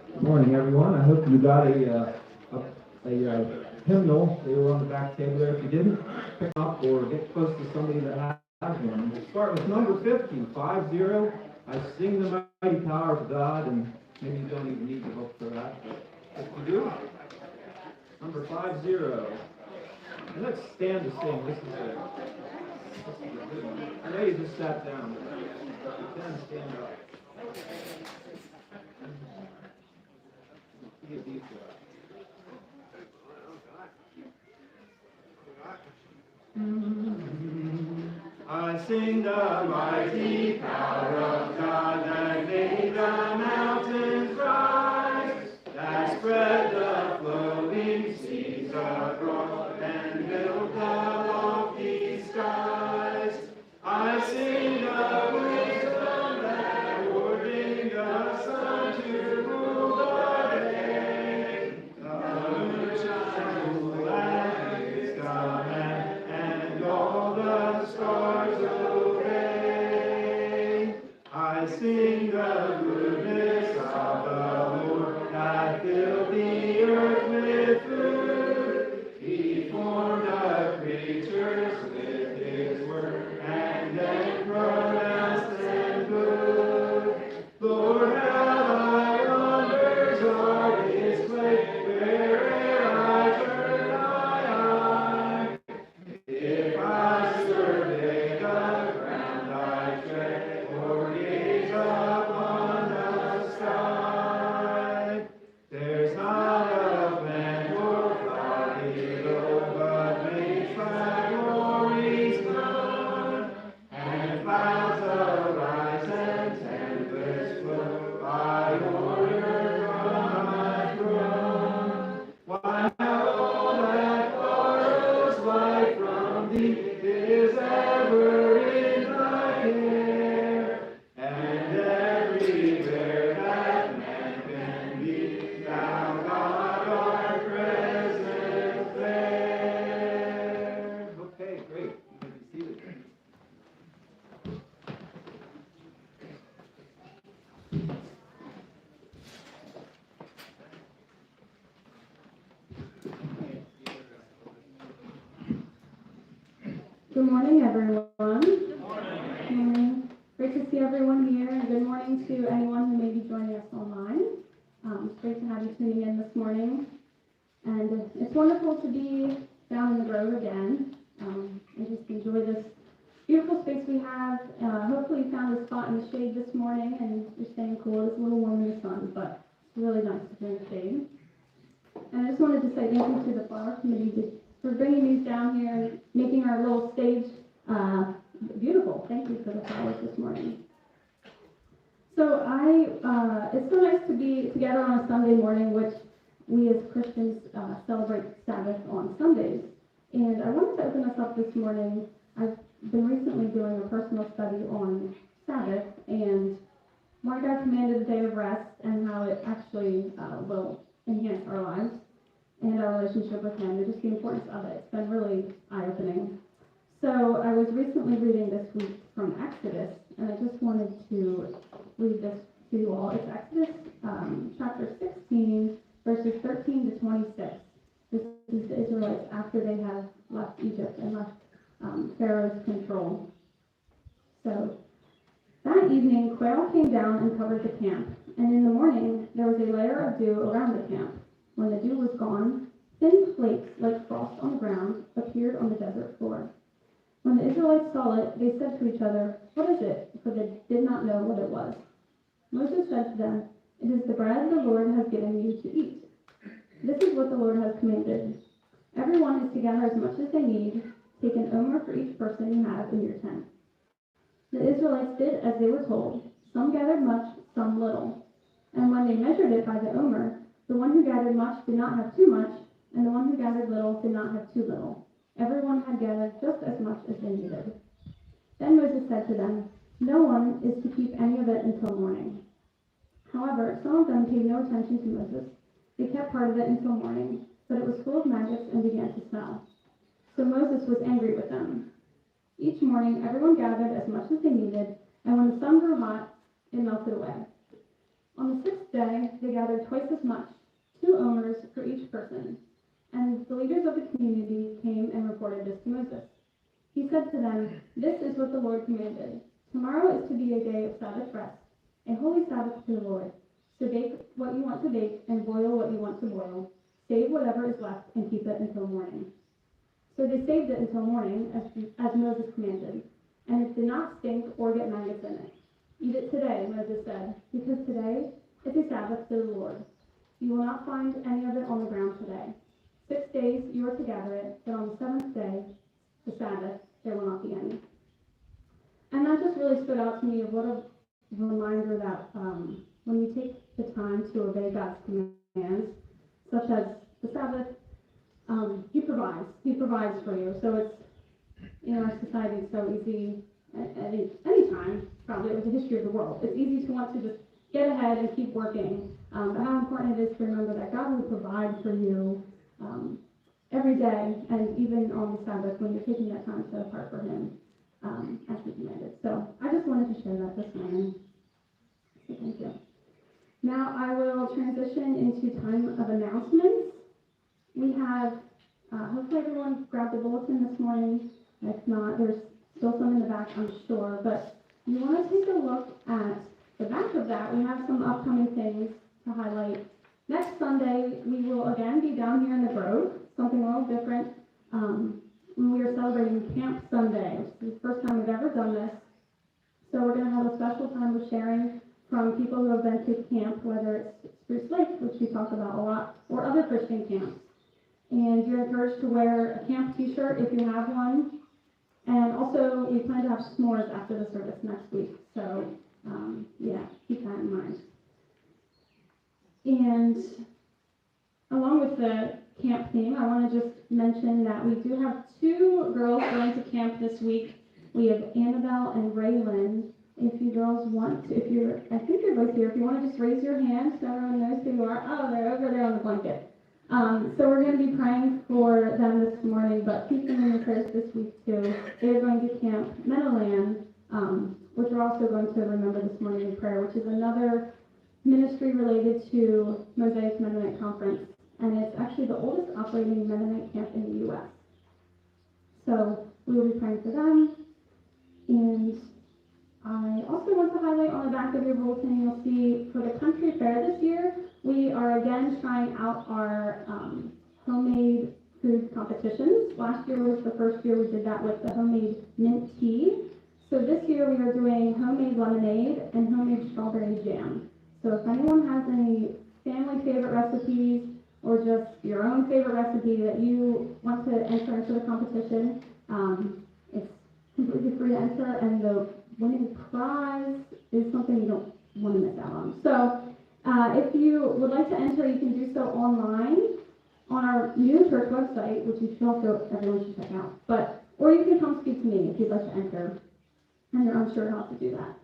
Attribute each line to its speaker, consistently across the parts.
Speaker 1: Good morning, everyone. I hope you got a hymnal. They were on the back table there. If you didn't, pick them up or get close to somebody that has one. We'll start with number 50, 50. I sing the mighty power of God, and maybe you don't even need to look for that, but if you do, number 50. And let's stand to sing. This is a good one. I know you just sat down, but you can stand up. I sing the mighty power of God that made the mountains rise, that spread the flowing seas abroad and built the lofty skies. I sing the wisdom that ordained the sun to rule the day. The moon shines at his command, and all the stars obey. I sing the goodness of the Lord that filled the earth with food. He formed the creatures with his word, and then pronounced them good. Lord, how thy wonders are displayed, where'er I turn my eye. If I survey the ground I tread, or gaze upon the sky, there's not a plant or flower below, but makes thy glories known. And clouds arise and tempests flow by order from thy throne. Why all that borrows life from thee is ever in thy care, and everywhere that man can be, thou God art present there. Okay, great. You may be seated.
Speaker 2: Good morning, everyone. Good morning. Great to see everyone here, and good morning to anyone who may be joining us online. It's great to have you tuning in this morning. And it's wonderful to be down in the Grove again and just enjoy this beautiful space we have. Hopefully you found a spot in the shade this morning and you're staying cool. It's a little warm in the sun, but it's really nice to be in the shade. And I just wanted to say thank you to the Flower Committee for bringing these down here and making our little stage beautiful. Thank you for the flowers this morning. So it's so nice to be together on a Sunday morning, which we as Christians celebrate Sabbath on Sundays. And I wanted to open us up this morning. I've been recently doing a personal study on Sabbath and why God commanded the day of rest and how it actually will enhance our lives and our relationship with Him, and just the importance of it. It's been really eye-opening. So I was recently reading this week from Exodus, and I just wanted to read this to you all. It's Exodus chapter 16, verses 13 to 26. This is the Israelites after they have left Egypt and left Pharaoh's control. So that evening, quail came down and covered the camp, and in the morning there was a layer of dew around the camp. When the dew was gone, thin flakes like frost on the ground appeared on the desert floor. When the Israelites saw it, they said to each other, "What is it?" For they did not know what it was. Moses said to them, "It is the bread the Lord has given you to eat. This is what the Lord has commanded. Everyone is to gather as much as they need. Take an omer for each person you have in your tent." The Israelites did as they were told. Some gathered much, some little. And when they measured it by the omer, the one who gathered much did not have too much, and the one who gathered little did not have too little. Everyone had gathered just as much as they needed. Then Moses said to them, "No one is to keep any of it until morning." However, some of them paid no attention to Moses. They kept part of it until morning, but it was full of maggots and began to smell. So Moses was angry with them. Each morning, everyone gathered as much as they needed, and when the sun grew hot, it melted away. On the sixth day, they gathered twice as much, 2 omers for each person. And the leaders of the community came and reported this to Moses. He said to them, "This is what the Lord commanded. Tomorrow is to be a day of Sabbath rest, a holy Sabbath to the Lord. So bake what you want to bake and boil what you want to boil. Save whatever is left and keep it until morning." So they saved it until morning, as Moses commanded, and it did not stink or get maggots in it. "Eat it today," Moses said, "because today is a Sabbath to the Lord. You will not find any of it on the ground today. 6 days you are to gather it, but on the 7th day, the Sabbath, there will not be any." And that just really stood out to me of what a reminder that when you take the time to obey God's commands, such as the Sabbath, He provides for you. So it's, in our society, it's so easy, at any time, probably with the history of the world, it's easy to want to just get ahead and keep working. But how important it is to remember that God will provide for you every day, and even on the Sabbath when you're taking that time set apart for Him, as He commanded. So I just wanted to share that this morning. So thank you. Now I will transition into time of announcements. We have, hopefully everyone grabbed the bulletin this morning. If not, there's still some in the back, I'm sure. But you want to take a look at the back of that. We have some upcoming things to highlight. Next Sunday, we will again be down here in the Grove, something a little different. We are celebrating Camp Sunday. It's the first time we've ever done this. So we're going to have a special time of sharing from people who have been to camp, whether it's Spruce Lake, which we talk about a lot, or other Christian camps. And you're encouraged to wear a camp t-shirt if you have one. And also, we plan to have s'mores after the service next week. So, keep that in mind. And along with the camp theme, I want to just mention that we do have 2 girls going to camp this week. We have Annabelle and Raylan. If you girls want to, I think you're both here. If you want to just raise your hand so everyone knows who you are. Oh, they're over there on the blanket. So we're going to be praying for them this morning, but keep them in your prayers this week too. They're going to Camp Meadowland, which we're also going to remember this morning in prayer, which is another ministry related to Mosaic Mennonite Conference, and it's actually the oldest operating Mennonite camp in the U.S. So we will be praying for them. And I also want to highlight on the back of your bulletin, you'll see for the country fair this year, we are again trying out our homemade food competitions. Last year was the first year we did that with the homemade mint tea. So this year we are doing homemade lemonade and homemade strawberry jam. So if anyone has any family favorite recipes or just your own favorite recipe that you want to enter into the competition, it's completely free to enter, and the winning prize is something you don't want to miss out on. So if you would like to enter, you can do so online on our new church website, which you should also, everyone should check out. Or you can come speak to me if you'd like to enter, and you're unsure how to do that.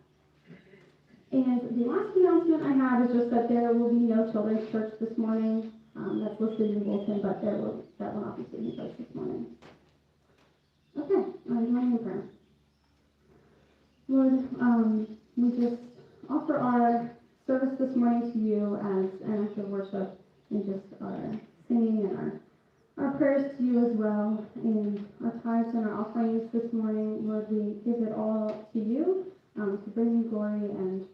Speaker 2: And the last announcement I have is just that there will be no children's church this morning. That's listed in the bulletin, but that will not be taking place this morning. Okay, I'm going in prayer. Lord, we just offer our service this morning to you as an act of worship, and just our singing and our prayers to you as well, and our tithes and our offerings this morning. Lord, we give it all to you to bring you glory, and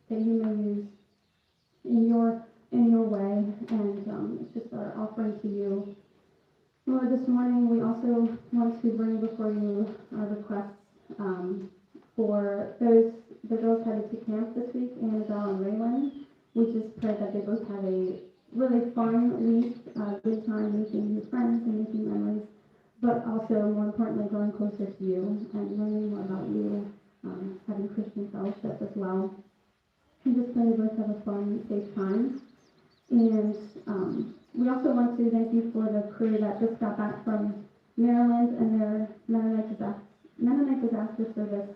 Speaker 2: that you may use in your way, and it's just our offering to you. Lord, this morning we also want to bring before you our requests for the girls headed to camp this week, Annabelle and Raylan. We just pray that they both have a really fun week, good time making new friends and making memories, but also, more importantly, growing closer to you and learning more about you, having Christian fellowship as well. And just pray they both have a fun, safe time. And we also want to thank you for the crew that just got back from Maryland and their Mennonite disaster service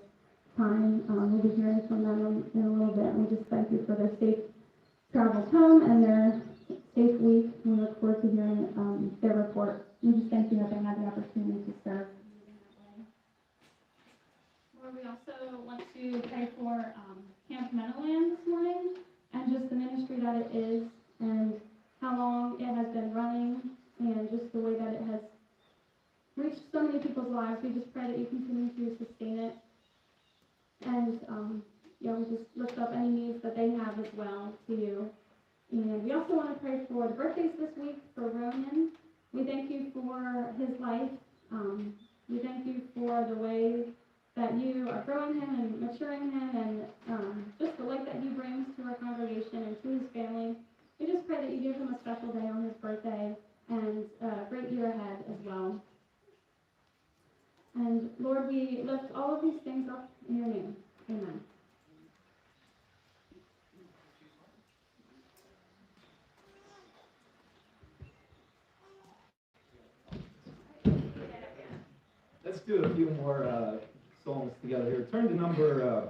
Speaker 2: time. We'll be hearing from them in a little bit, and we just thank you for their safe travels home and their safe week. We look forward to hearing their report. We just thank you that they had the opportunity to serve. Lord, we also want to pray for Camp Meadowland this morning, and just the lives. We just pray that you continue to sustain it. And, we just lift up any needs that they have as well to you. And we also want to pray for the birthdays this week for Ronan. We thank you for his life. We thank you for the way that you are growing him and maturing him, and just the light that he brings to our congregation and to his family. We just pray that you give him a special day on his birthday and a great year ahead as well. And Lord, we lift all of these things up in your name. Amen.
Speaker 1: Let's do a few more songs together here. Turn to number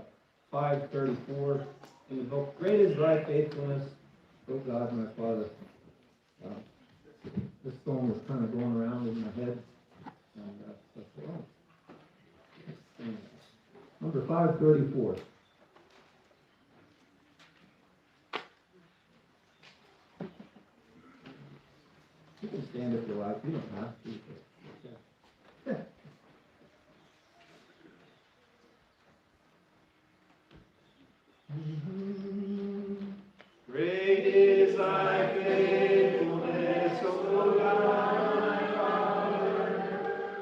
Speaker 1: 534 in the book. Great is thy faithfulness, O God, my Father. This song was kind of going around in my head. And let's sing that. Number 534. You can stand if you like. You don't have to. Yeah. Great is thy faithfulness, O God, my Father.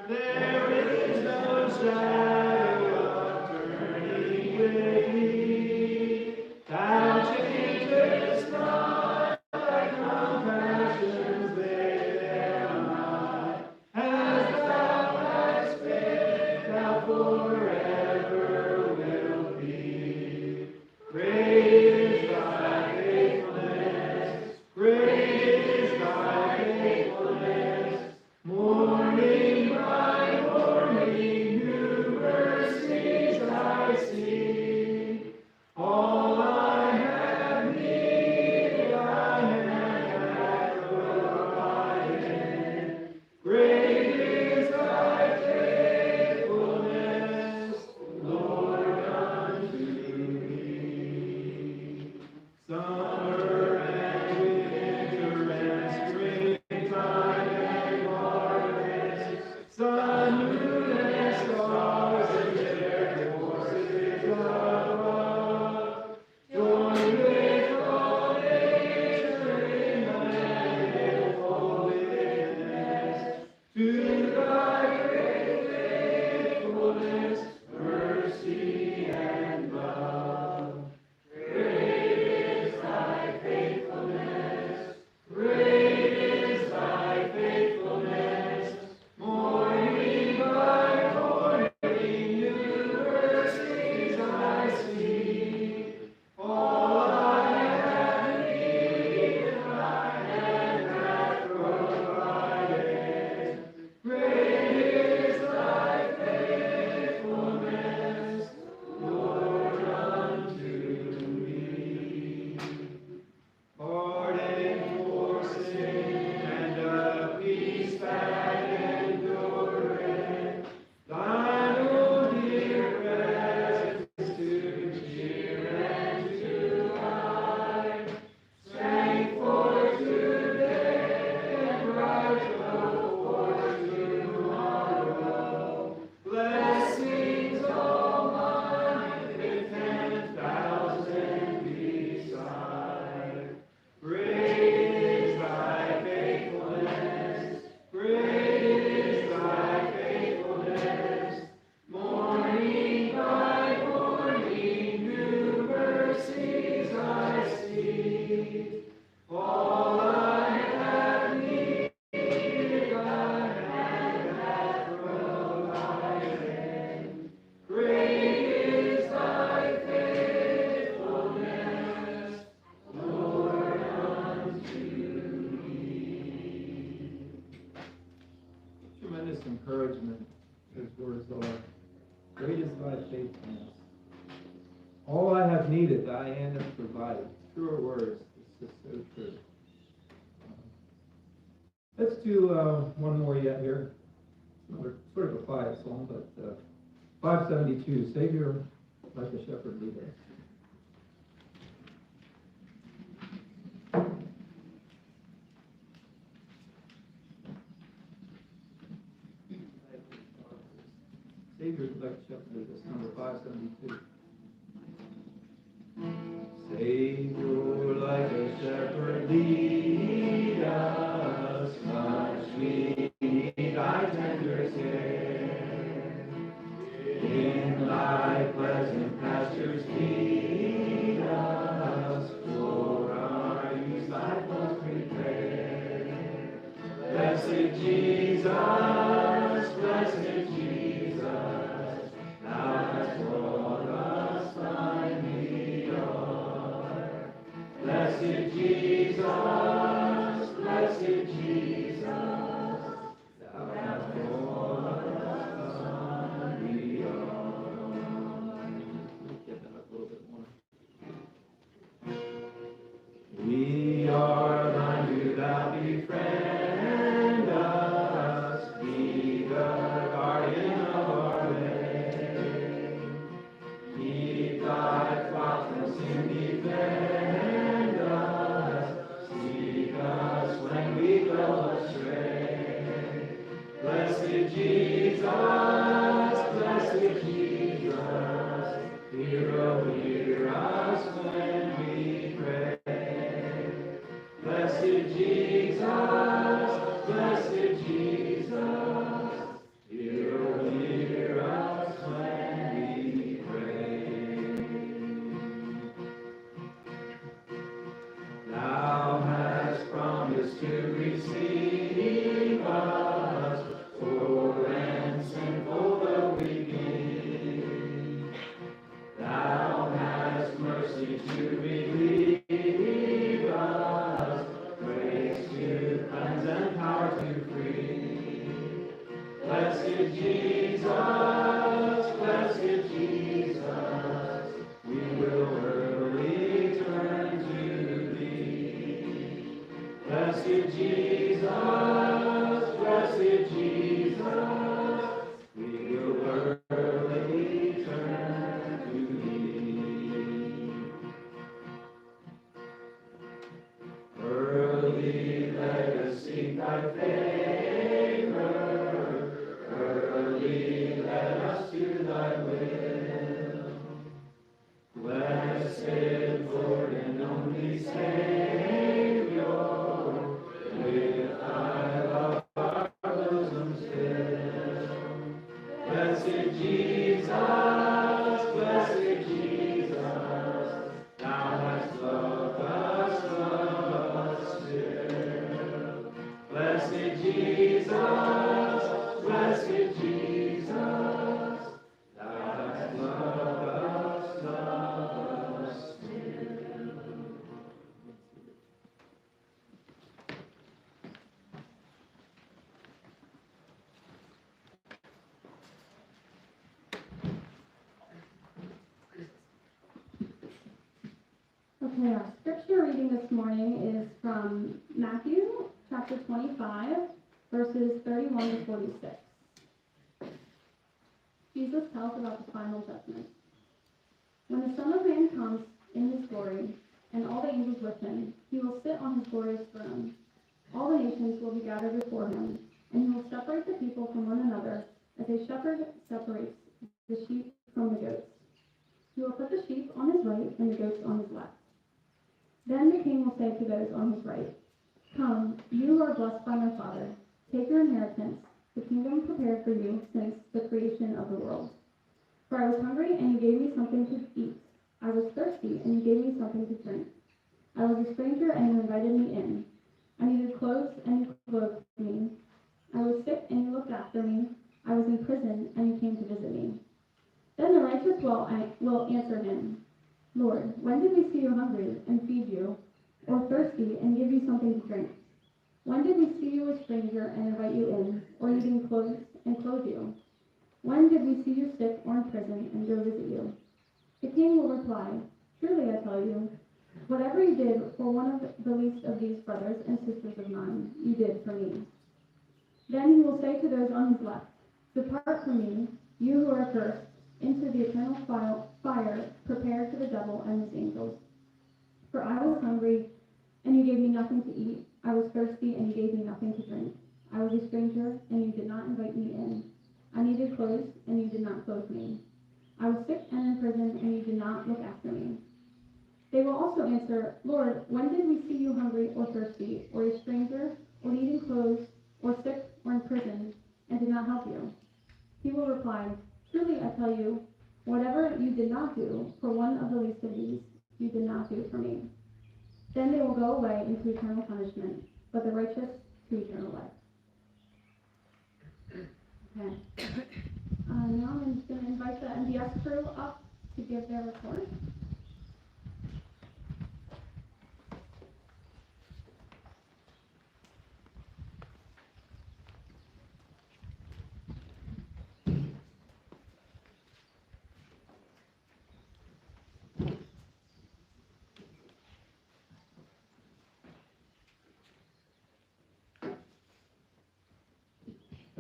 Speaker 1: There is no shadow of turning with thee. Thou changest not, thy compassions they fail not. As thou hast been, thou forever wilt be. Great is thy faithfulness, great is thy faithfulness. Morning by morning, new mercies I see. All I have needed, thy hand hath provided. Great is thy faithfulness, Lord, unto me. Summer and winter and springtime and harvest, sun, moon, and stars and their courses above, join with all nature in manifold witness to thy great faithfulness, mercy, and love. Great is thy faithfulness, great is thy faithfulness. Morning by morning, new mercies I see. All I have needed, thy hand hath provided. Great is thy faithfulness, Lord, unto me. Pardon for sin and a peace that endureth. Thine own dear presence to cheer and to guide. Strength for today and bright hope for tomorrow. Blessings all mine with 10,000 beside. Great is thy faithfulness, great is thy faithfulness. Morning by morning, new mercies I see. All I have needed, thy hand hath provided. Great is thy faithfulness, Lord, unto me. Tremendous encouragement, his words are. Great is thy faithfulness. All I have needed, thy hand hath provided. Truer words. It's just so true. Let's do one more yet here. Another sort of a quiet song, but 572, Savior like a shepherd lead us. speakers would like to step to this, number 572. Savior, like a shepherd, lead us, much we need thy tender care. In thy pleasant pastures lead us, for our use thy foes prepare. Blessed Jesus, blessed Jesus, thou hast brought us thy Meteor. Blessed Jesus, blessed Jesus, thou hast brought us thy Meteor. Get that up a little bit more. We are thine, do thou befriend us, be the guardian of our way. Keep thy flock from sin, defend us, seek us when we go astray. Blessed Jesus, blessed Jesus, hear us when we pray. Blessed Jesus, blessed Jesus, hear us when we pray. Thou hast promised to receive us, poor and sinful though we be. Thou hast mercy to relieve us, grace to cleanse and power to free. Blessed Jesus, blessed Jesus, we will early turn to thee. Blessed Jesus, blessed Jesus, we will early turn to thee. Early let us seek thy favor, early let us do thy will. Blessed Lord and only Savior, with thy love our bosoms fill. Blessed Jesus, blessed Jesus, thou hast loved us still. Blessed Jesus, blessed Jesus, thou hast loved us still.
Speaker 2: Okay, our scripture reading this morning is from Matthew chapter 25, verses 31 to 46. Jesus tells about the final judgment. When the Son of Man comes in his glory, and all the angels with him, he will sit on his glorious throne. All the nations will be gathered before him, and he will separate the people from one another, as a shepherd separates the sheep from the goats. He will put the sheep on his right and the goats on his left. Then the king will say to those on his right, "Come, you who are blessed by my Father, take your inheritance, the kingdom prepared for you since the creation of the world. For I was hungry, and you gave me something to eat. I was thirsty, and you gave me something to drink. I was a stranger, and you invited me in. I needed clothes, and you clothed me. I was sick, and you looked after me. I was in prison, and you came to visit me." Then the righteous will answer him, "Lord, when did we see you hungry and feed you, or thirsty and give you something to drink? When did we see you a stranger and invite you in, or needing clothes and clothe you? When did we see you sick or in prison and go visit you?" The king will reply, "Truly I tell you, whatever you did for one of the least of these brothers and sisters of mine, you did for me." Then he will say to those on his left, "Depart from me, you who are cursed, into the eternal fire prepared for the devil and his angels. For I was hungry, and you gave me nothing to eat. I was thirsty, and you gave me nothing to drink. I was a stranger, and you did not invite me in. I needed clothes, and you did not clothe me. I was sick and in prison, and you did not look after me. They will also answer, Lord, when did we see you hungry or thirsty, or a stranger, or needing clothes, or sick, or in prison, and did not help you? He will reply, truly I tell you, whatever you did not do for one of the least of these, you did not do for me. Then they will go away into eternal punishment, but the righteous to eternal life. Okay. Now I'm just going to invite the MDS crew up to give their report.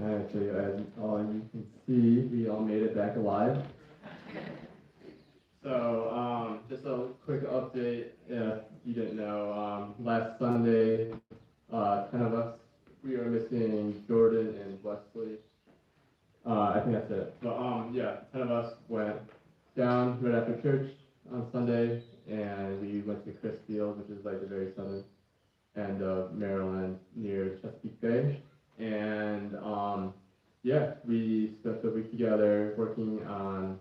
Speaker 3: Actually, as all you can see, we all made it back alive. So, just a quick update if you didn't know. Last Sunday, 10 of us, we are missing Jordan and Wesley. I think that's it. But, yeah, 10 of us went down right after church on Sunday, and we went to Chrisfield, which is like the very southern end of Maryland near Chesapeake Bay. And yeah, we spent the week together working on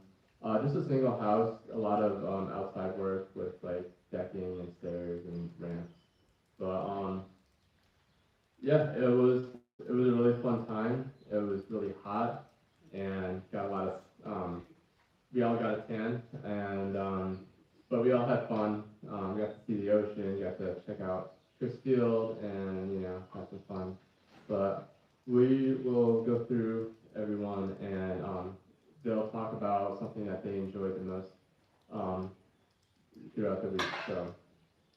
Speaker 3: just a single house, a lot of outside work with like decking and stairs and ramps. But yeah, it was a really fun time. It was really hot and got a lot of we all got a tan, and but we all had fun. We got to see the ocean, we got to check out Chrisfield, and have some fun. But we will go through everyone, and they'll talk about something that they enjoyed the most throughout the week. So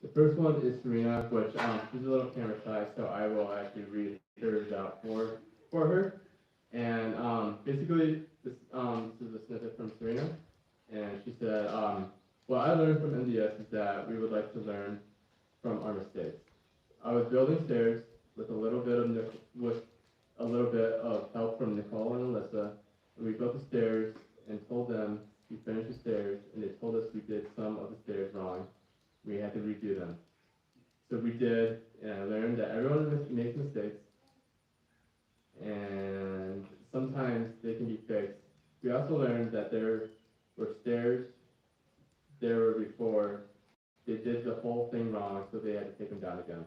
Speaker 3: the first one is Serena, which she's a little camera shy, so I will actually read hers out for her. And basically, this is a snippet from Serena, and she said, what I learned from MDS is that we would like to learn from our mistakes. I was building stairs with a little bit of help from Nicole and Alyssa, and we built the stairs and told them we finished the stairs, and they told us we did some of the stairs wrong. We had to redo them. So we did, and I learned that everyone makes mistakes, and sometimes they can be fixed. We also learned that there were stairs there were before they did the whole thing wrong, so they had to take them down again.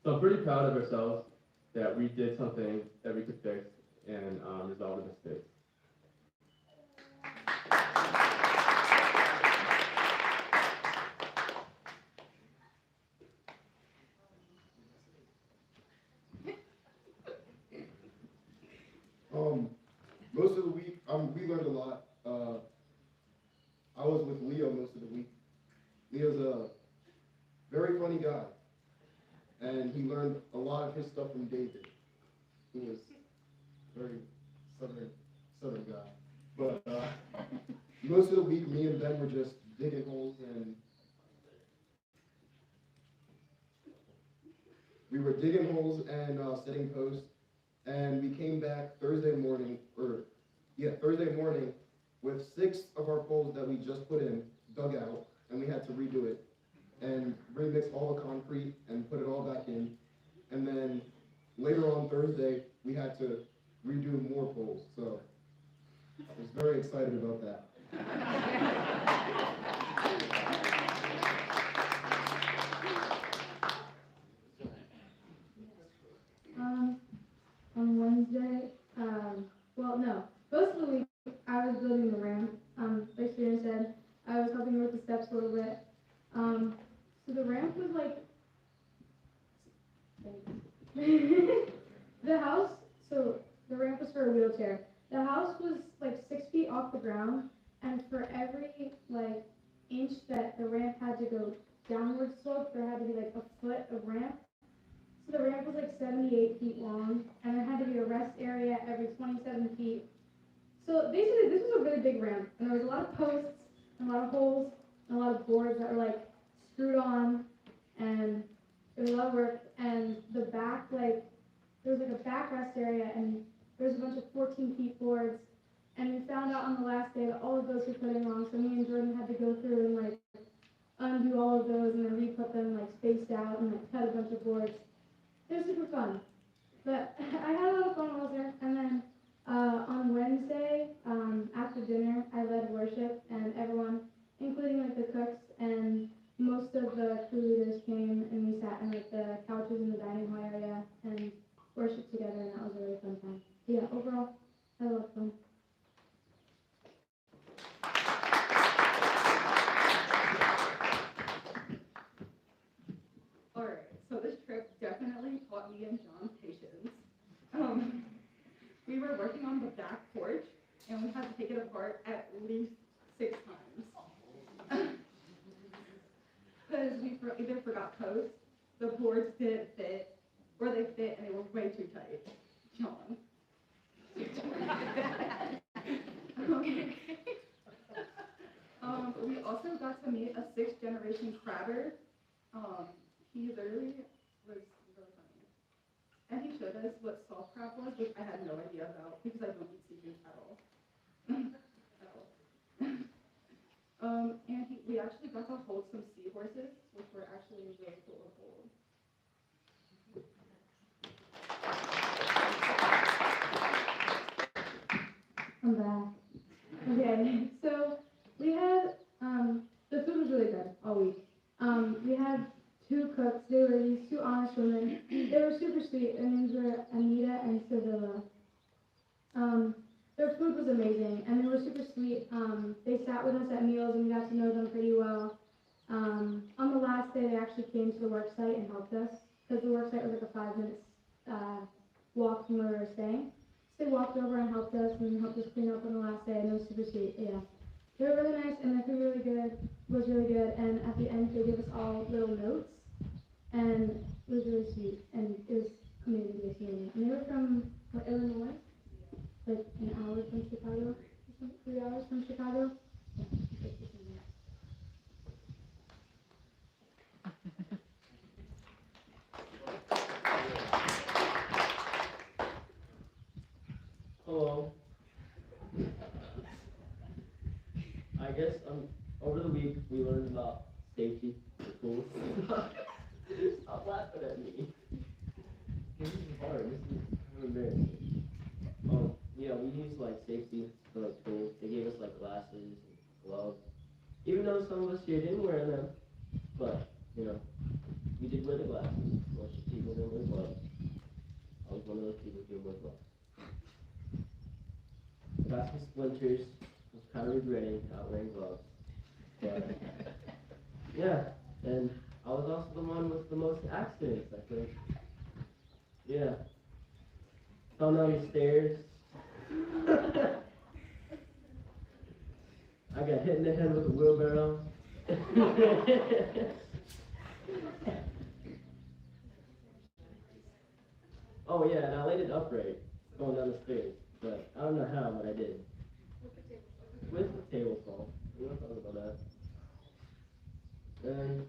Speaker 3: So I'm pretty proud of ourselves that we did something that we could fix and resolve the mistakes.
Speaker 4: Most of the week, we learned a lot. I was with Leo most of the week. Leo's a very funny guy, and he learned a lot of his stuff from David, who was a very southern guy. But most of the week, me and Ben were just digging holes, and we were digging holes and setting posts. And we came back Thursday morning with 6 of our poles that we just put in, dug out, and we had to redo it and remix all the concrete and put it all back in. And then later on Thursday, we had to redo more poles. So I was very excited about that.
Speaker 2: On Wednesday, most of the week I was building the ramp. Like Serena said, I was helping with the steps a little bit. So the ramp was like, the house, so the ramp was for a wheelchair. The house was like 6 feet off the ground, and for every like inch that the ramp had to go downward slope, there had to be like a foot of ramp. So the ramp was like 78 feet long, and there had to be a rest area every 27 feet. So basically, this was a really big ramp, and there was a lot of posts, and a lot of holes, and a lot of boards that were like screwed on, and it was a lot of work. And the back, like, there was like a back rest area, and there's a bunch of 14 feet boards, and we found out on the last day that all of those were putting wrong, so me and Jordan had to go through and like undo all of those and then re-put them like spaced out and like cut a bunch of boards. It was super fun. But I had a lot of fun while I was there. And then on Wednesday, after dinner, I led worship, and everyone, including like the cooks and most of the crew leaders, came, and we sat in like the couches in the dining hall area and worshiped together, and that was a really fun time. Yeah, overall, I had a lot of fun.
Speaker 5: Alright, so this trip definitely taught me and John patience. We were working on the back porch, and we had to take it apart at least 6 times. Because we either forgot posts, the boards didn't fit, or they fit and they were way too tight. John. We also got to meet a 6th generation crabber. He literally was really funny. And he showed us what soft crab was, which I had no idea about because I don't eat seafood at all. At all. And we actually got to hold some seahorses, which were actually really cool to hold.
Speaker 2: I'm back. Okay, so we had, the food was really good all week. We had 2 cooks. They were these 2 honest women. They were super sweet. Their names were Anita and Sevilla. Their food was amazing, and they were super sweet. They sat with us at meals, and we got to know them pretty well. On the last day, they actually came to the work site and helped us, because the work site was like a 5-minute walk from where we were staying. So they walked over and helped us clean up on the last day, and it was super sweet. Yeah, they were really nice, and their food was really good. And at the end, they gave us all little notes, and it was really sweet, and it was amazing to get to know them. And they were from Illinois, like an hour from Chicago, 3 hours from Chicago. Yeah,
Speaker 6: Hello. I guess over the week we learned about safety, the tools. Stop laughing at me. This is hard. This is kind of embarrassing. Yeah, we used like safety for like tools. They gave us like glasses and gloves. Even though some of us here didn't wear them, but you know, we did wear the glasses. Most of the people didn't wear gloves. I was one of those people who didn't wear gloves. Got some splinters. Was kind of regretting not wearing gloves. But yeah, and I was also the one with the most accidents, I think. Yeah. Fell down the stairs. I got hit in the head with a wheelbarrow. Oh yeah, and I laid it upright going down the stairs. But I don't know how, but I did. With the table saw. We don't talk about that. And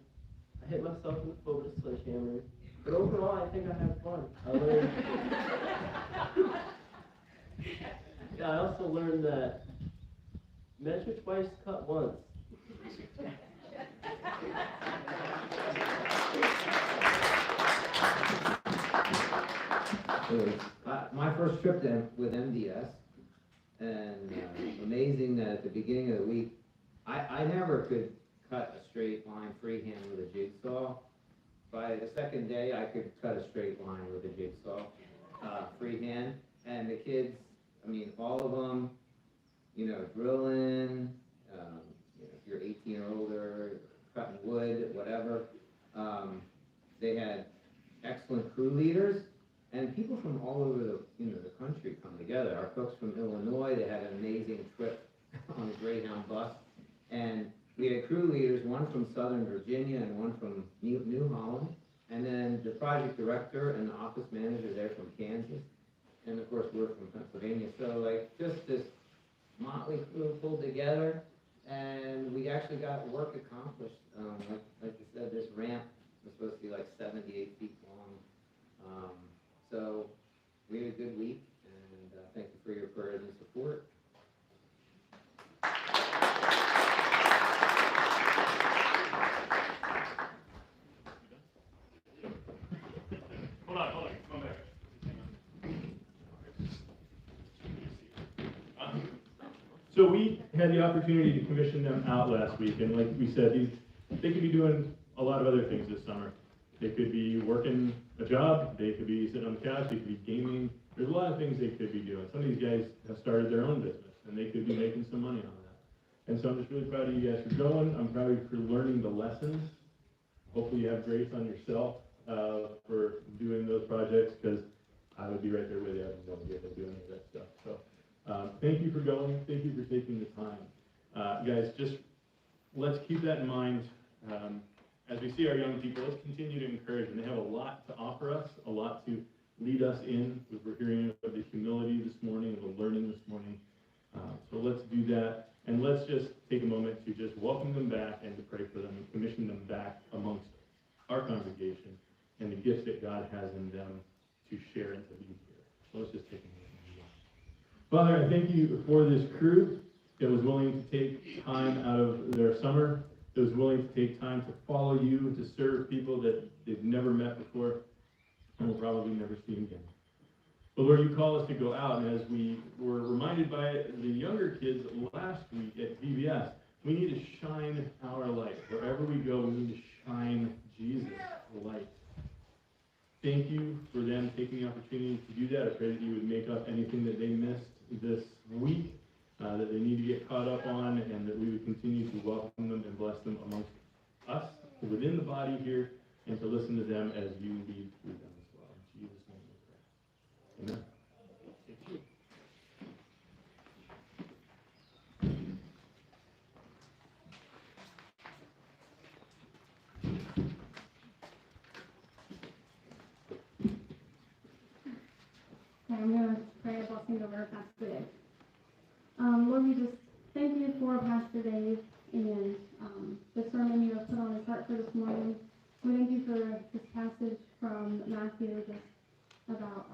Speaker 6: I hit myself in the foot with a sledgehammer. But overall, I think I had fun. I learned. Yeah, I also learned that measure twice, cut once.
Speaker 1: It was my first trip with MDS, and amazing that at the beginning of the week, I never could cut a straight line freehand with a jigsaw. By the second day, I could cut a straight line with a jigsaw freehand, and the kids, I mean, all of them, you know, drilling, you know, if you're 18 or older, cutting wood, whatever. They had excellent crew leaders. And people from all over the country come together. Our folks from Illinois, they had an amazing trip on a Greyhound bus. And we had crew leaders, one from Southern Virginia and one from New Holland. And then the project director and the office manager there from Kansas. And of course, we're from Pennsylvania. So like just this motley crew pulled together, and we actually got work accomplished. Like you said, this ramp was supposed to be like 78 feet long. So we had a good week, and
Speaker 6: for your prayers and support.
Speaker 7: Hold on, come back. So we had the opportunity to commission them out last week, and like we said, they could be doing a lot of other things this summer. They could be working a job, they could be sitting on the couch, they could be gaming. There's a lot of things they could be doing. Some of these guys have started their own business, and they could be making some money on that. And so I'm just really proud of you guys for going. I'm proud of you for learning the lessons. Hopefully you have grace on yourself for doing those projects, because I would be right there with you. I have no idea how to do any of that stuff. So thank you for going. Thank you for taking the time. Guys, just let's keep that in mind. As we see our young people, let's continue to encourage them. They have a lot to offer us, a lot to lead us in. We're hearing of the humility this morning, the learning this morning. So let's do that. And let's just take a moment to just welcome them back and to pray for them and commission them back amongst our congregation and the gifts that God has in them to share and to be here. So let's just take a moment. Father, I thank you for this crew that was willing to take time out of their summer, that was willing to take time to follow you, to serve people that they've never met before and will probably never see again. But Lord, you call us to go out, and as we were reminded by the younger kids last week at VBS, we need to shine our light. Wherever we go, we need to shine Jesus' light. Thank you for them taking the opportunity to do that. I pray that you would make up anything that they missed this week, that they need to get caught up on, and that we would continue to welcome them and bless them amongst us, within the body here, and to listen to them as you lead through them as well. In Jesus' name we pray. Amen. Thank you.
Speaker 2: Okay, I'm going to pray a blessing over Pastor Dave. Lord, we just thank you for Pastor Dave and the sermon you have put on his heart for this morning. We thank you for this passage from Matthew just about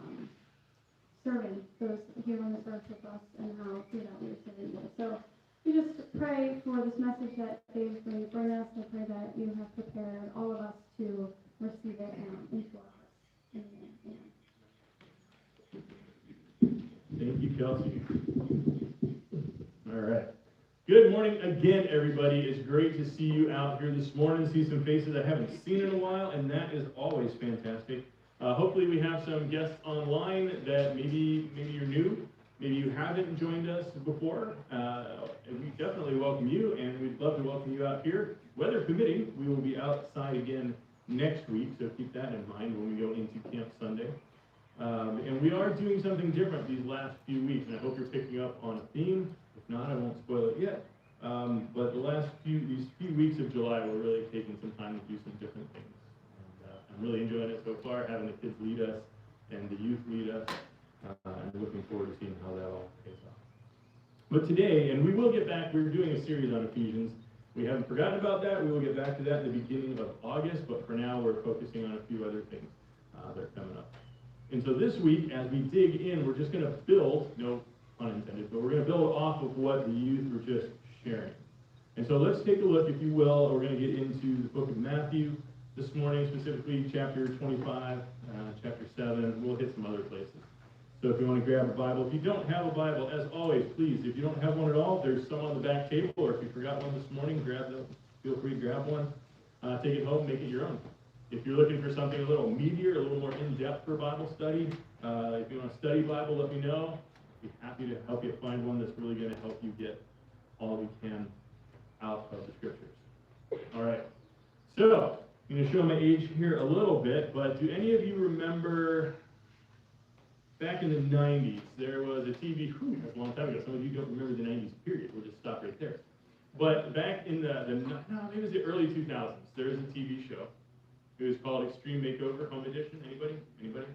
Speaker 2: serving those here on this earth with us and how through that we are serving you. So we just pray for this message that Dave is going to bring us. I pray that you have prepared all of us to receive it into our hearts. Amen.
Speaker 7: Thank you, Kelsey. All right. Good morning again, everybody. It's great to see you out here this morning, see some faces I haven't seen in a while, and that is always fantastic. Hopefully we have some guests online that maybe you're new, maybe you haven't joined us before. We definitely welcome you, and we'd love to welcome you out here. Weather permitting, we will be outside again next week, so keep that in mind when we go into Camp Sunday. And we are doing something different these last few weeks, and I hope you're picking up on a theme. If not, I won't spoil it yet. But these few weeks of July, we're really taking some time to do some different things. And I'm really enjoying it so far, having the kids lead us and the youth lead us. And looking forward to seeing how that all pays off. But today, and we will get back, we're doing a series on Ephesians. We haven't forgotten about that. We will get back to that in the beginning of August, but for now, we're focusing on a few other things that are coming up. And so this week, as we dig in, we're just going to build, no pun intended, but we're going to build off of what the youth were just sharing. And so let's take a look, if you will. We're going to get into the book of Matthew this morning, specifically chapter 25, chapter 7. We'll hit some other places. So if you want to grab a Bible, if you don't have a Bible, as always, please, if you don't have one at all, there's some on the back table, or if you forgot one this morning, grab them. Feel free to grab one. Take it home, make it your own. If you're looking for something a little meatier, a little more in-depth for Bible study, if you want to study Bible, let me know. I'd be happy to help you find one that's really going to help you get all we can out of the Scriptures. All right. So, I'm going to show my age here a little bit, but do any of you remember back in the 90s, there was a TV, that's a long time ago. Some of you don't remember the 90s period. We'll just stop right there. But back in maybe it was the early 2000s, there was a TV show. It was called Extreme Makeover Home Edition. Anybody?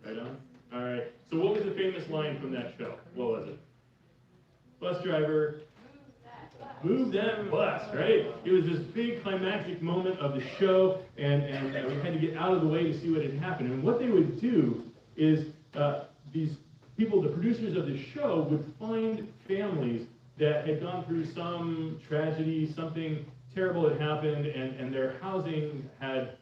Speaker 7: Right on? All right. So what was the famous line from that show? What was it? Bus driver, move that bus, right? It was this big climactic moment of the show, and we had to get out of the way to see what had happened. And what they would do is these the producers of the show would find families that had gone through some tragedy, something terrible had happened, and their housing had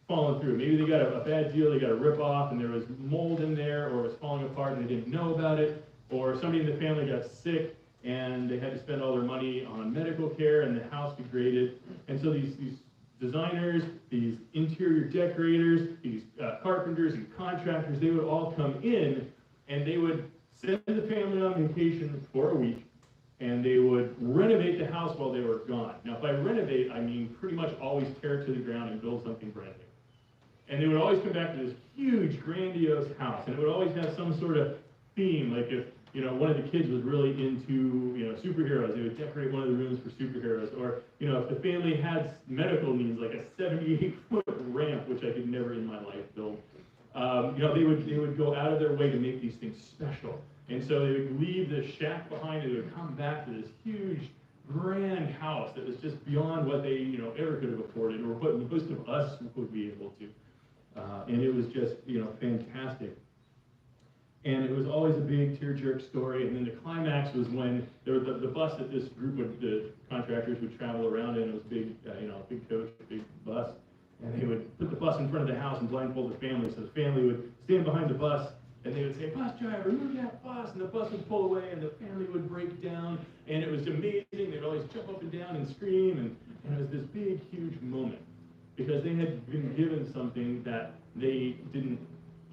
Speaker 7: fallen through. Maybe they got a bad deal, they got a rip-off, and there was mold in there, or it was falling apart and they didn't know about it, or somebody in the family got sick and they had to spend all their money on medical care and the house degraded. And so these designers, these interior decorators, these carpenters and contractors, they would all come in and they would send the family on vacation for a week, and they would renovate the house while they were gone. Now, by renovate, I mean pretty much always tear it to the ground and build something brand new. And they would always come back to this huge, grandiose house, and it would always have some sort of theme, like if, one of the kids was really into, superheroes, they would decorate one of the rooms for superheroes, or, if the family had medical needs, like a 78-foot ramp, which I could never in my life build, they would go out of their way to make these things special. And so they would leave the shack behind, and they would come back to this huge, grand house that was just beyond what they, ever could have afforded, or what most of us would be able to. And it was just, fantastic. And it was always a big tear-jerk story. And then the climax was when there was the bus that this group of the contractors would travel around in. It was big, big coach, big bus. And they would put the bus in front of the house and blindfold the family. So the family would stand behind the bus, and they would say, "Bus driver, move that bus." And the bus would pull away, and the family would break down. And it was amazing. They'd always jump up and down and scream. And it was this big, huge moment, because they had been given something that they didn't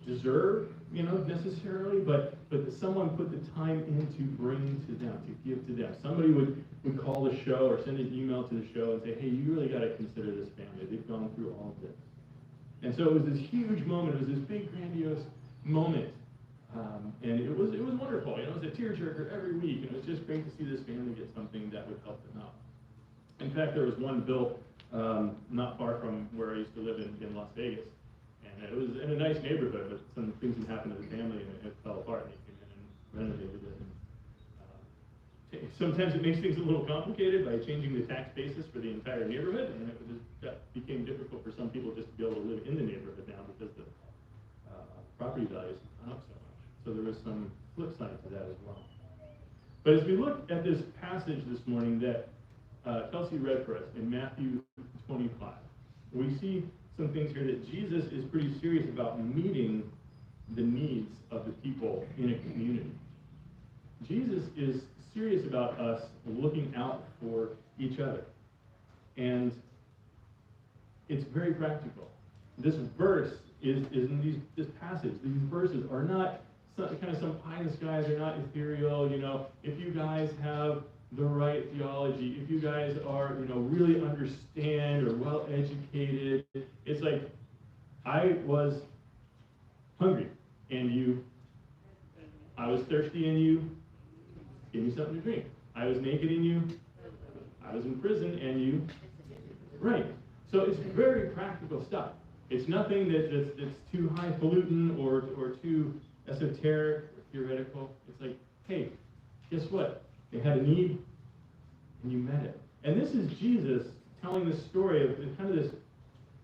Speaker 7: deserve, necessarily, but someone put the time in to bring to them, to give to them. Somebody would call the show or send an email to the show and say, "Hey, you really got to consider this family. They've gone through all of this." And so it was this huge moment. It was this big, grandiose moment. And it was wonderful. It was a tearjerker every week, and it was just great to see this family get something that would help them out. In fact, there was one built not far from where I used to live in Las Vegas. And it was in a nice neighborhood, but some things had happened to the family, and it fell apart, and they came in and renovated it. And, sometimes it makes things a little complicated by changing the tax basis for the entire neighborhood, and that became difficult for some people just to be able to live in the neighborhood now because the property values have gone up so much. So there was some flip side to that as well. But as we look at this passage this morning that Kelsey read for us in Matthew 25, we see some things here that Jesus is pretty serious about meeting the needs of the people in a community. Jesus is serious about us looking out for each other. And it's very practical. This verse is in this passage. These verses are not some pie in the sky. They're not ethereal. If you guys have the right theology, if you guys are, really understand or well educated, it's like, I was hungry and I was thirsty and you gave me something to drink. I was naked and I was in prison and you, right. So it's very practical stuff. It's nothing that's too highfalutin or too esoteric or theoretical. It's like, hey, guess what? They had a need, and you met it. And this is Jesus telling the story of kind of this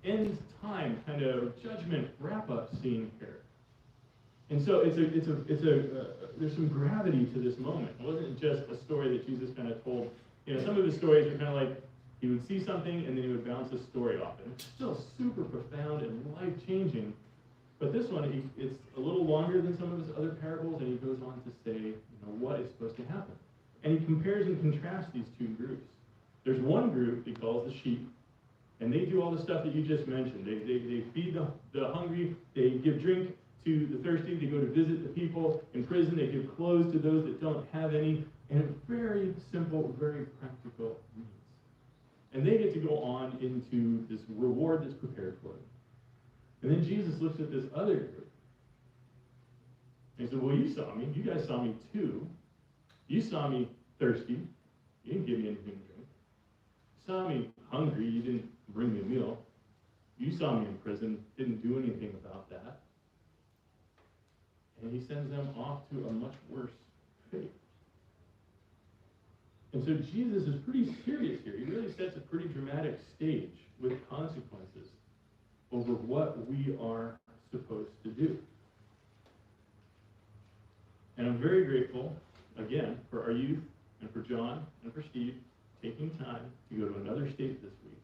Speaker 7: end time kind of judgment wrap-up scene here. And so there's some gravity to this moment. It wasn't just a story that Jesus kind of told. Some of his stories are kind of like he would see something and then he would bounce a story off. And it's still super profound and life-changing. But this one, it's a little longer than some of his other parables, and he goes on to say, what is supposed to happen. And he compares and contrasts these two groups. There's one group he calls the sheep, and they do all the stuff that you just mentioned. They feed the hungry, they give drink to the thirsty, they go to visit the people in prison, they give clothes to those that don't have any, and very simple, very practical needs. And they get to go on into this reward that's prepared for them. And then Jesus looks at this other group. And he said, well, you saw me. You guys saw me too. You saw me thirsty. You didn't give me anything to drink. You saw me hungry. You didn't bring me a meal. You saw me in prison. Didn't do anything about that. And he sends them off to a much worse fate. And so Jesus is pretty serious here. He really sets a pretty dramatic stage with consequences over what we are supposed to do. And I'm very grateful, again, for our youth and for John and for Steve taking time to go to another state this week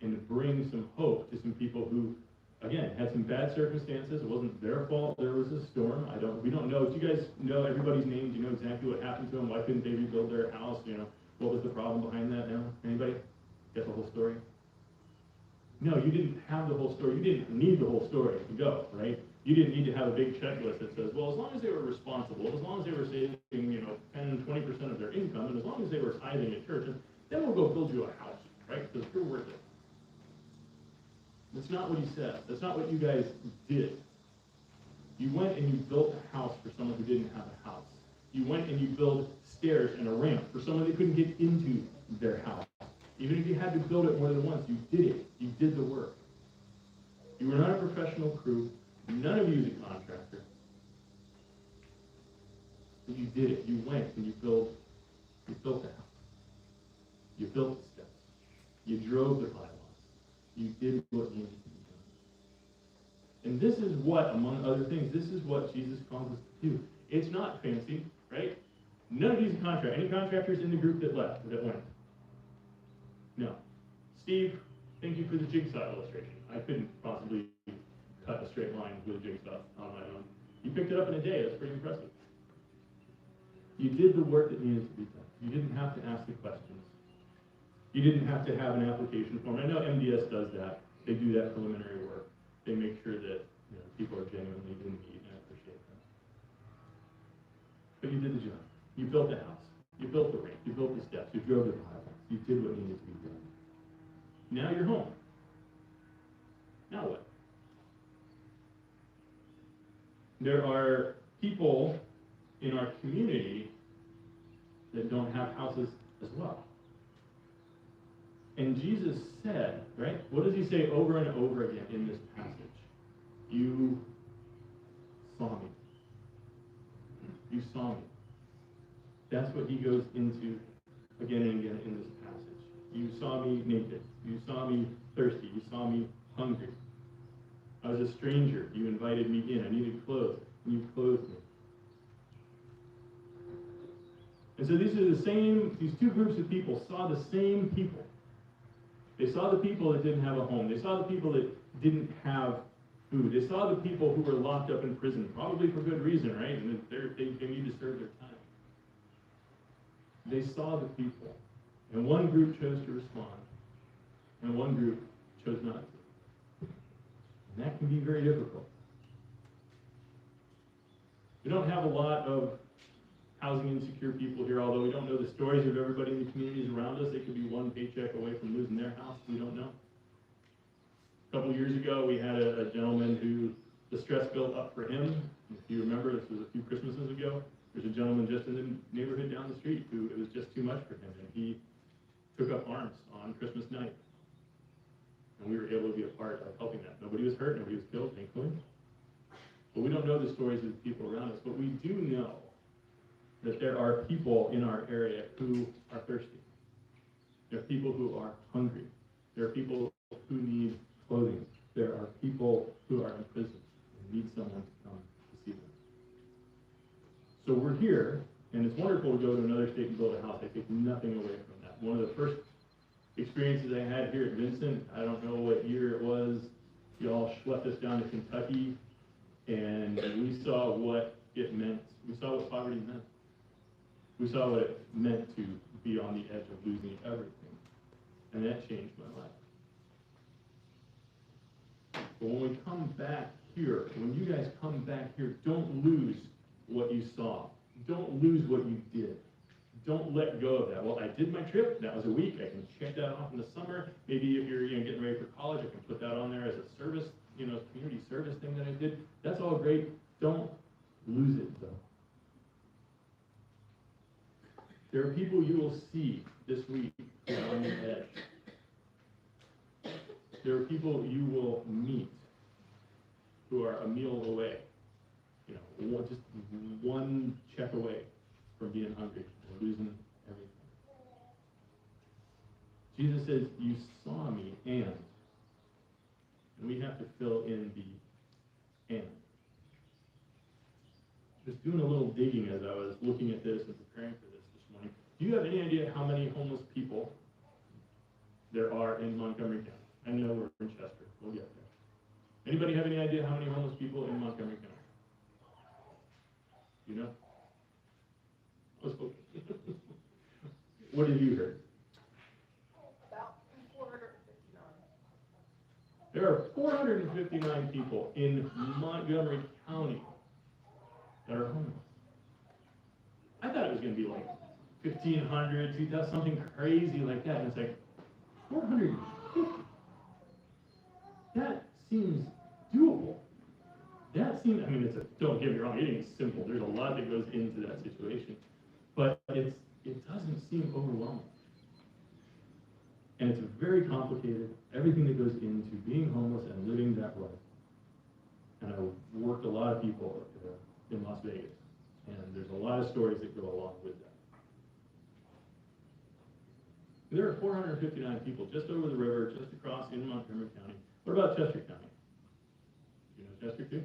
Speaker 7: and to bring some hope to some people who, again, had some bad circumstances. It wasn't their fault. There was a storm. We don't know. Do you guys know everybody's names? Do you know exactly what happened to them? Why couldn't they rebuild their house? What was the problem behind that now? Anybody? Get the whole story? No, you didn't have the whole story. You didn't need the whole story to go, right? You didn't need to have a big checklist that says, well, as long as they were responsible, as long as they were saving, 10, 20% of their income, and as long as they were tithing at church, then we'll go build you a house, right? Because you're worth it. That's not what he says. That's not what you guys did. You went and you built a house for someone who didn't have a house. You went and you built stairs and a ramp for someone that couldn't get into their house. Even if you had to build it more than once, you did it. You did the work. You were not a professional crew. None of you is a contractor. But you did it. You went and you built the house. You built the steps. You drove the pylons. You did what needed to be done. And this is what, among other things, this is what Jesus calls us to do. It's not fancy, right? None of these are contractors. Any contractors in the group that went? No. Steve, thank you for the jigsaw illustration. I couldn't possibly cut a straight line with a jigsaw on my own. You picked it up in a day. That's pretty impressive. You did the work that needed to be done. You didn't have to ask the questions. You didn't have to have an application form. I know MDS does that. They do that preliminary work. They make sure that people are genuinely in need, and I appreciate that. But you did the job. You built the house. You built the ramp. You built the steps. You drove the pylons. You did what needed to be done. Now you're home. Now what? There are people in our community that don't have houses as well. And Jesus said, right? What does he say over and over again in this passage? You saw me. You saw me. That's what he goes into again and again in this passage. You saw me naked. You saw me thirsty. You saw me hungry. I was a stranger. You invited me in. I needed clothes, and you clothed me. And so these two groups of people saw the same people. They saw the people that didn't have a home. They saw the people that didn't have food. They saw the people who were locked up in prison, probably for good reason, right? And they need to serve their time. They saw the people. And one group chose to respond, and one group chose not to. And that can be very difficult. We don't have a lot of housing insecure people here, although we don't know the stories of everybody in the communities around us. They could be one paycheck away from losing their house. We don't know. A couple years ago, we had a gentleman who the stress built up for him. If you remember, this was a few Christmases ago. There's a gentleman just in the neighborhood down the street who it was just too much for him, and he took up arms on Christmas night. And we were able to be a part of helping that. Nobody was hurt, nobody was killed, thankfully. But we don't know the stories of the people around us, but we do know that there are people in our area who are thirsty. There are people who are hungry. There are people who need clothing. There are people who are in prison and need someone to come to see them. So we're here, and it's wonderful to go to another state and build a house. I take nothing away from that. One of the first experiences I had here at Vincent, I don't know what year it was, y'all schlepped us down to Kentucky, and we saw what it meant. We saw what poverty meant. We saw what it meant to be on the edge of losing everything. And that changed my life. But when we come back here, when you guys come back here, don't lose what you saw. Don't lose what you did. Don't let go of that. Well, I did my trip. That was a week. I can check that off in the summer. Maybe if you're getting ready for college, I can put that on there as a service, community service thing that I did. That's all great. Don't lose it, though. There are people you will see this week who are on the edge. There are people you will meet who are a meal away, just one check away from being hungry or losing everything. Jesus says, you saw me, and we have to fill in the and. just doing a little digging as I was looking at this and preparing for this morning. Do you have any idea how many homeless people there are in Montgomery County? I know we're in Chester. We'll get there. Anybody have any idea how many homeless people in Montgomery County? You know? Let's go. What have you heard?
Speaker 5: About 459.
Speaker 7: There are 459 people in Montgomery County that are homeless. I thought it was going to be like 1,500, 2,000, something crazy like that. And it's like 450. That seems doable. That seems, I mean, don't get me wrong, it ain't simple. There's a lot that goes into that situation. But it doesn't seem overwhelming. And it's very complicated, everything that goes into being homeless and living that way. And I've worked a lot of people in Las Vegas, and there's a lot of stories that go along with that. There are 459 people just over the river, just across in Montgomery County. What about Chester County? Do you know Chester too?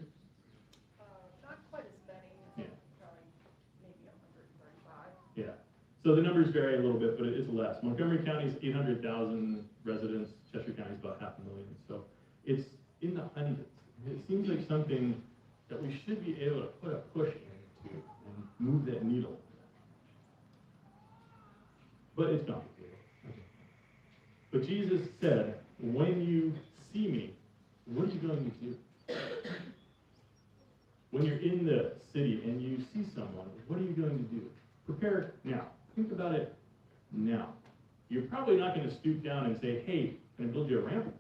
Speaker 5: Not quite as many.
Speaker 7: Yeah.
Speaker 5: Probably maybe 135.
Speaker 7: Yeah. So the numbers vary a little bit, but it's less. Montgomery County is 800,000 residents. Chester County is about 500,000. So it's in the hundreds. It seems like something that we should be able to put a push into and move that needle. But it's complicated. But Jesus said, when you see me, what are you going to do? When you're in the city and you see someone, what are you going to do? Prepare now. Think about it now. You're probably not going to stoop down and say, hey, can I build you a ramp?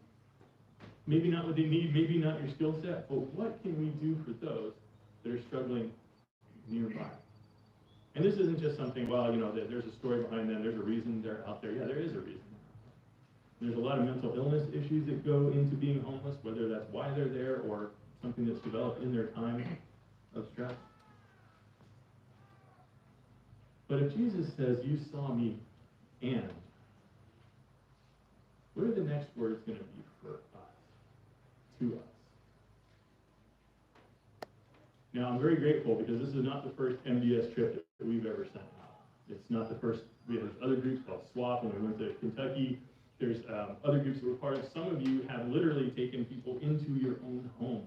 Speaker 7: Maybe not what they need, maybe not your skill set, but what can we do for those that are struggling nearby? And this isn't just something, well, you know, there's a story behind them, there's a reason they're out there. Yeah, there is a reason. There's a lot of mental illness issues that go into being homeless, whether that's why they're there or something that's developed in their time of stress. But if Jesus says, you saw me, and, what are the next words going to be for us, to us? Now, I'm very grateful because this is not the first MDS trip that we've ever sent out. It's not the first. We have other groups called SWAP when we went to Kentucky. There's other groups that were part of. Some of you have literally taken people into your own home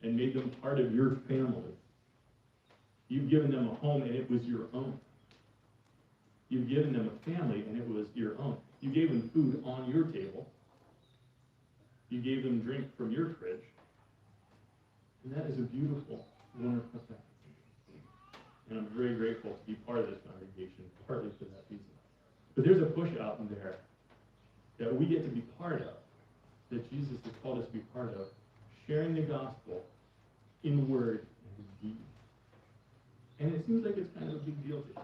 Speaker 7: and made them part of your family. You've given them a home and it was your own. You've given them a family and it was your own. You gave them food on your table. You gave them drink from your fridge. And that is a beautiful, wonderful thing. And I'm very grateful to be part of this congregation, partly for that reason. But there's a push out in there that we get to be part of, that Jesus has called us to be part of, sharing the gospel in word and in deed. And it seems like it's kind of a big deal to you.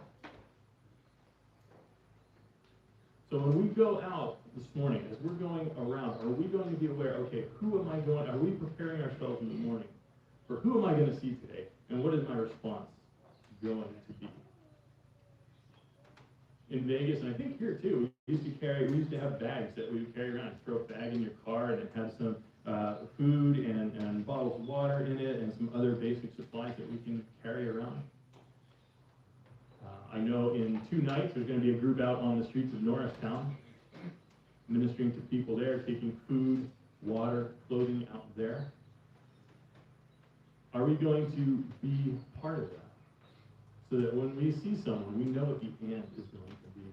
Speaker 7: So when we go out this morning, as we're going around, are we going to be aware, okay, who am I going, are we preparing ourselves in the morning for who am I going to see today? And what is my response going to be? In Vegas, and I think here too, we used to have bags that we would carry around. Throw a bag in your car and it had some food and bottles of water in it and some other basic supplies that we can carry around. I know in 2 nights there's going to be a group out on the streets of Norristown ministering to people there, taking food, water, clothing out there. Are we going to be part of that? So that when we see someone, we know what the end is going to be.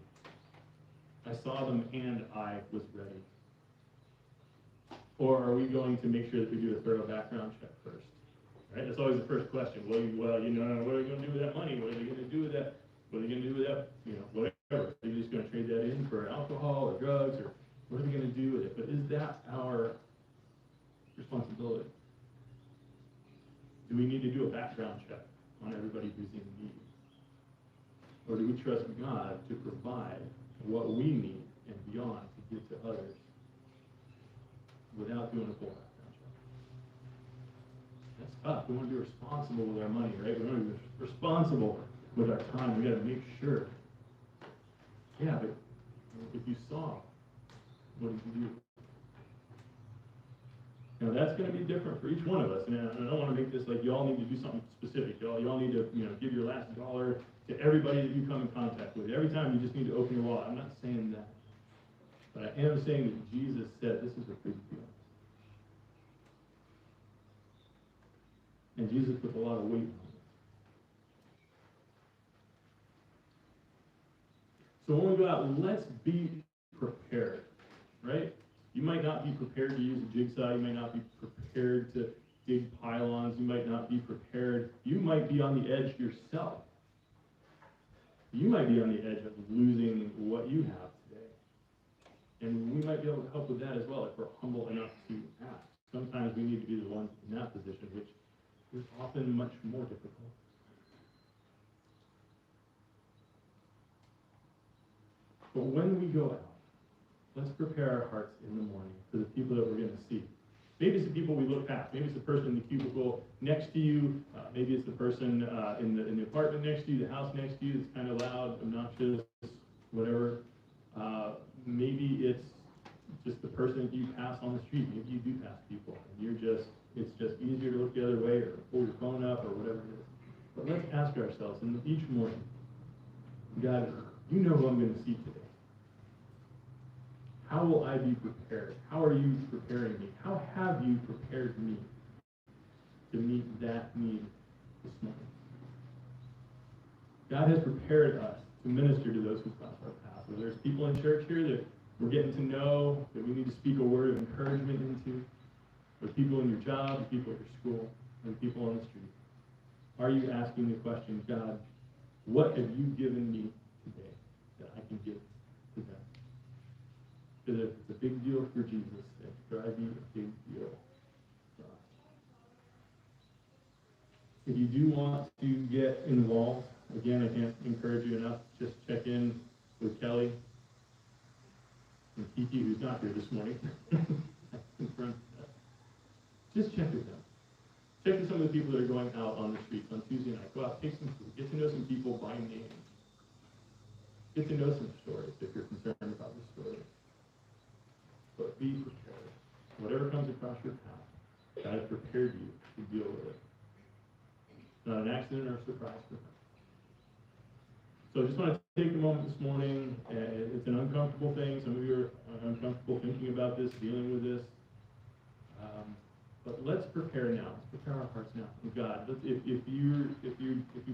Speaker 7: I saw them and I was ready. Or are we going to make sure that we do a thorough background check first? Right? That's always the first question. Well, what are they going to do with that money? What are they going to do with that? What are they going to do with that? Whatever. Are you just going to trade that in for alcohol or drugs? Or what are they going to do with it? But is that our responsibility? Do we need to do a background check on everybody who's in need? Or do we trust God to provide what we need and beyond to give to others without doing a full background check? That's tough. We want to be responsible with our money, right? We want to be responsible with our time. We got to make sure. Yeah, but if you saw, what did you do? Now, that's going to be different for each one of us, and I don't want to make this like you all need to do something specific. You all need to, give your last dollar to everybody that you come in contact with. Every time you just need to open your wallet. I'm not saying that. But I am saying that Jesus said this is a big deal. And Jesus put a lot of weight on it. So when we go out, let's be prepared, right? You might not be prepared to use a jigsaw. You might not be prepared to dig pylons. You might not be prepared. You might be on the edge yourself. You might be on the edge of losing what you have today. And we might be able to help with that as well if we're humble enough to ask. Sometimes we need to be the ones in that position, which is often much more difficult. But when we go out, let's prepare our hearts in the morning for the people that we're going to see. Maybe it's the people we look past. Maybe it's the person in the cubicle next to you. Maybe it's the person in the apartment next to you, the house next to you that's kind of loud, obnoxious, whatever. Maybe it's just the person that you pass on the street. Maybe you do pass people, and it's just easier to look the other way or pull your phone up or whatever it is. But let's ask ourselves each morning, God, you know who I'm going to see today. How will I be prepared? How are you preparing me? How have you prepared me to meet that need this morning? God has prepared us to minister to those who cross our path. Whether there's people in church here that we're getting to know, that we need to speak a word of encouragement into, or people in your job, people at your school, and people on the street. Are you asking the question, God, what have you given me today that I can give to them? Because if it's a big deal for Jesus, it's driving a big deal for us. If you do want to get involved, again, I can't encourage you enough. Just check in with Kelly and Kiki, who's not here this morning. Just check with them. Check with some of the people that are going out on the streets on Tuesday night. Go out, take some food, get to know some people by name. Get to know some stories if you're concerned about the story. But be prepared. Whatever comes across your path, God has prepared you to deal with it. It's not an accident or a surprise for him. So I just want to take a moment this morning. It's an uncomfortable thing. Some of you are uncomfortable thinking about this, dealing with this. But let's prepare now. Let's prepare our hearts now with God. If you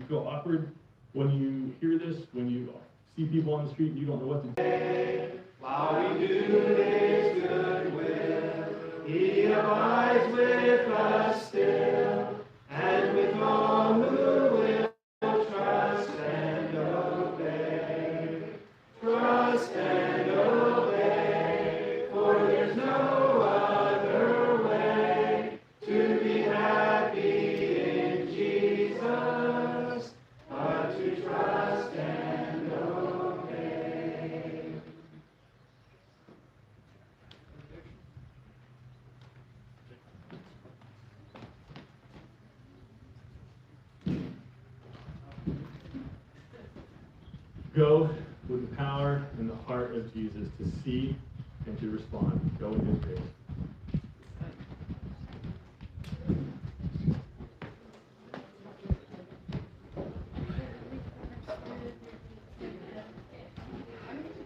Speaker 7: feel awkward when you hear this, when you see people on the street and you don't know what to do.
Speaker 1: While we do His good will, He abides with us still, and with all who will trust and obey. Trust and obey, for there's no other way to be happy in Jesus, but to trust and obey.
Speaker 7: Go with the power and the heart of Jesus to see and to respond. Go in His grace.